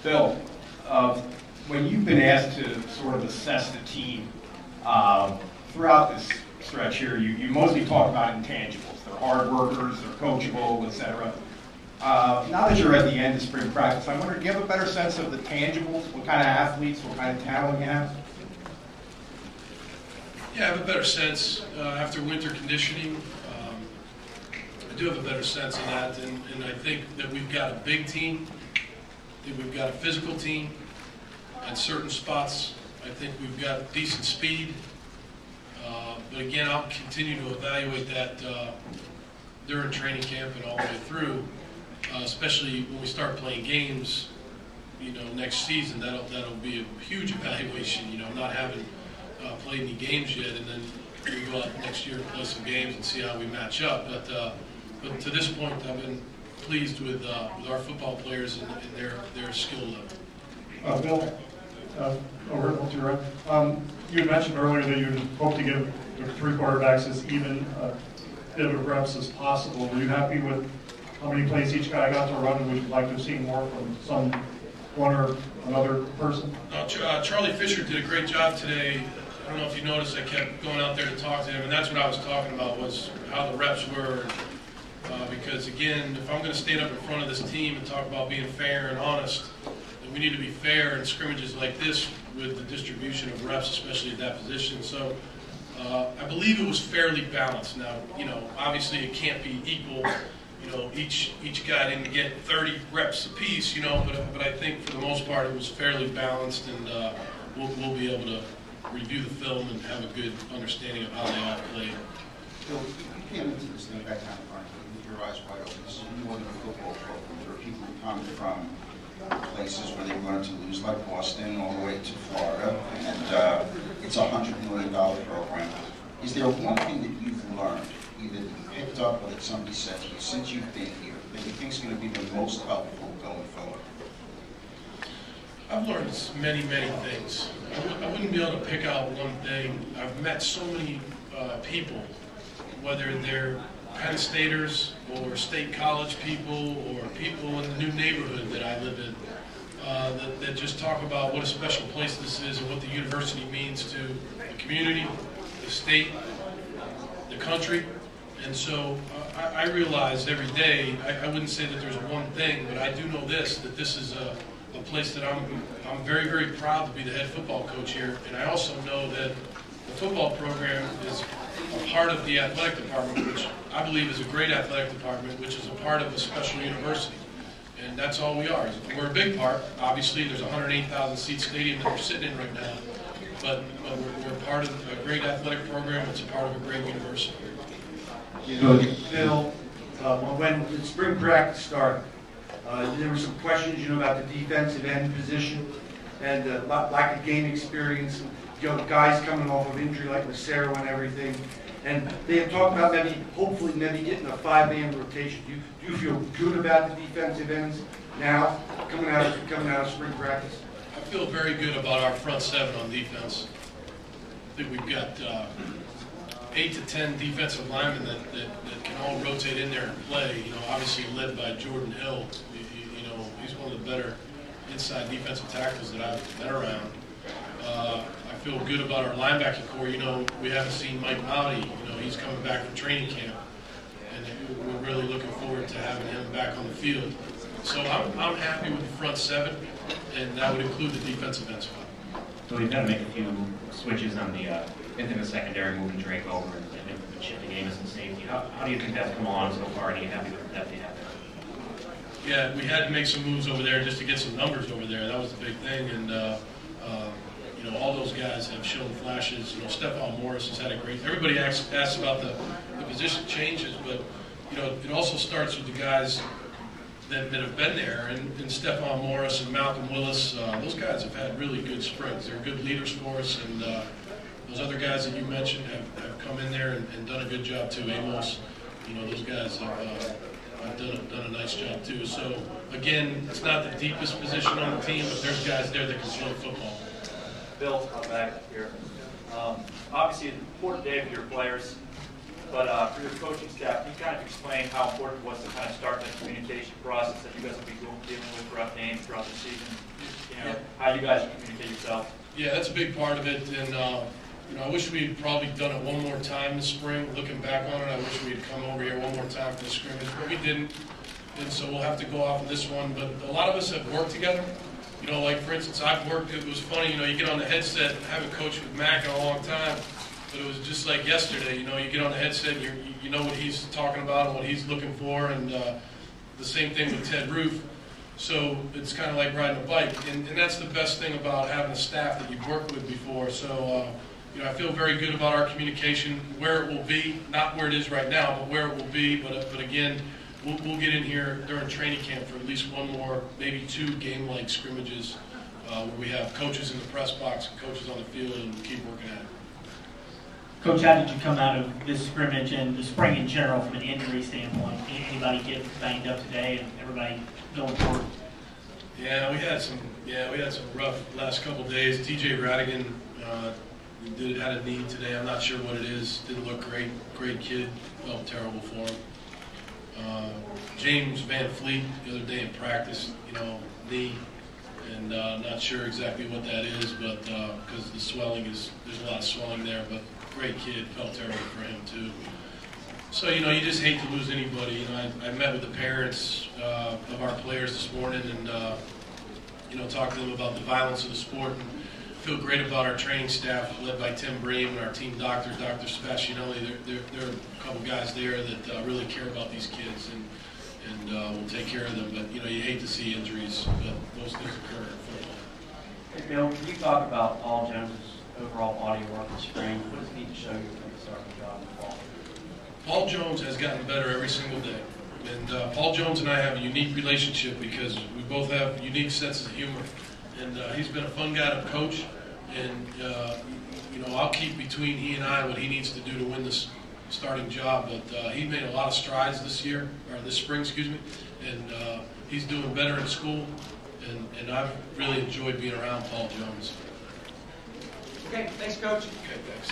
Bill, when you've been asked to sort of assess the team throughout this stretch here, you mostly talk about intangibles. They're hard workers, they're coachable, etc. Now that you're at the end of spring practice, I wonder, do you have a better sense of the tangibles? What kind of athletes, what kind of talent you have? Yeah, I have a better sense after winter conditioning. I do have a better sense of that, and I think that we've got a big team. I think we've got a physical team. At certain spots, I think we've got decent speed. But again, I'll continue to evaluate that during training camp and all the way through, especially when we start playing games, next season. That'll be a huge evaluation, not having played any games yet, and then we go out next year and play some games and see how we match up. But to this point, I've been pleased with our football players and their skill level. Bill, over to your right. You had mentioned earlier that you hope to give the three quarterbacks as even a bit of reps as possible. Were you happy with how many plays each guy got to run, and would you like to have seen more from one or another person? Charlie Fisher did a great job today. I don't know if you noticed, I kept going out there to talk to him, and that's what I was talking about, was how the reps were. Because again, if I'm going to stand up in front of this team and talk about being fair and honest, then we need to be fair in scrimmages like this with the distribution of reps, especially at that position. So I believe it was fairly balanced. Now, obviously it can't be equal. Each guy didn't get 30 reps apiece, but I think for the most part it was fairly balanced, and we'll be able to review the film and have a good understanding of how they all played. Bill, you came into this thing back down in front with your eyes wide open. This is more than a football program. There are people who come from places where they learn to lose, like Boston, all the way to Florida, and it's a $100 million program. Is there one thing that you've learned, either that you picked up or that somebody said to you since you've been here, that you think is going to be the most helpful going forward? I've learned many, many things. I wouldn't be able to pick out one thing. I've met so many people, whether they're Penn Staters or state college people or people in the new neighborhood that I live in, that just talk about what a special place this is and what the university means to the community, the state, the country. And so I realize every day, I wouldn't say that there's one thing, but I do know this, that this is a place that I'm very, very proud to be the head football coach here. And I also know that the football program is a part of the athletic department, which I believe is a great athletic department, which is a part of a special university. And that's all we are. We're a big part. Obviously, there's a 108,000 seat stadium that we're sitting in right now, but we're part of a great athletic program. It's a part of a great university. Bill, when spring practice started, there were some questions, about the defensive end position and lack of game experience. Guys coming off of injury like Macero and everything. And they have talked about hopefully getting a 5-man rotation. Do you feel good about the defensive ends now, coming out of spring practice? I feel very good about our front seven on defense. I think we've got 8 to 10 defensive linemen that can all rotate in there and play. Obviously led by Jordan Hill. He's one of the better inside defensive tackles that I've been around. I feel good about our linebacking core. We haven't seen Mike Mowdy. He's coming back from training camp, and we're really looking forward to having him back on the field. So I'm happy with the front seven, and that would include the defensive end spot. So we've got to make a few switches on into the secondary, moving Drake over and shifting Amos and safety. How do you think that's come along so far? Are you happy with the depth you have there? Yeah, we had to make some moves over there just to get some numbers over there. That was the big thing, and all those guys have shown flashes. Stephon Morris has had a great. Everybody asks about the position changes, but it also starts with the guys that have been there, and Stephon Morris and Malcolm Willis. Those guys have had really good springs. They're good leaders for us, and those other guys that you mentioned have come in there and done a good job too. Amos, those guys have done a nice job too. So again, it's not the deepest position on the team, but there's guys there that can play football. Bill, back here. Obviously, an important day for your players. but for your coaching staff, can you kind of explain how important it was to kind of start that communication process that you guys will be dealing with throughout games, throughout the season? You know, how you guys communicate yourself. Yeah, that's a big part of it, and you know, I wish we had probably done it one more time this spring. Looking back on it, I wish we had come over here one more time for the scrimmage, but we didn't, and so we'll have to go off of this one. But a lot of us have worked together. You know, like for instance, I've worked. It was funny. You know, you get on the headset. I haven't coached with Mac in a long time, but it was just like yesterday. You know, you get on the headset, and you know what he's talking about and what he's looking for, and the same thing with Ted Roof. So it's kind of like riding a bike, and that's the best thing about having a staff that you've worked with before. So, you know, I feel very good about our communication, where it will be, not where it is right now, but where it will be. But again, we'll get in here during training camp for at least one more, maybe 2 game-like scrimmages where we have coaches in the press box and coaches on the field, and keep working at it. Coach, how did you come out of this scrimmage and the spring in general from an injury standpoint? Anybody get banged up today, and everybody going forward? Yeah, we had some rough last couple days. TJ Radigan had a knee today. I'm not sure what it is. Didn't look great. Great kid. Felt terrible for him. James Van Fleet the other day in practice, you know, knee, and not sure exactly what that is, but because the swelling there's a lot of swelling there. But great kid. Felt terrible for him too. So, you know, you just hate to lose anybody. You know, I met with the parents of our players this morning and, you know, talked to them about the violence of the sport. And feel great about our training staff led by Tim Bream and our team doctor, Dr. Spascinelli. There are a couple guys there that really care about these kids and will take care of them. But, you know, you hate to see injuries, but those things occur in football. Hey, Bill, can you talk about Paul Jones's overall body of work this spring? What does he need to show you when he starts the job in the fall? Paul Jones has gotten better every single day. And Paul Jones and I have a unique relationship because we both have unique senses of humor. And he's been a fun guy to coach. And, you know, I'll keep between he and I what he needs to do to win this starting job. But he made a lot of strides this spring, excuse me. And he's doing better in school. And I've really enjoyed being around Paul Jones. Okay, thanks, Coach. Okay, thanks.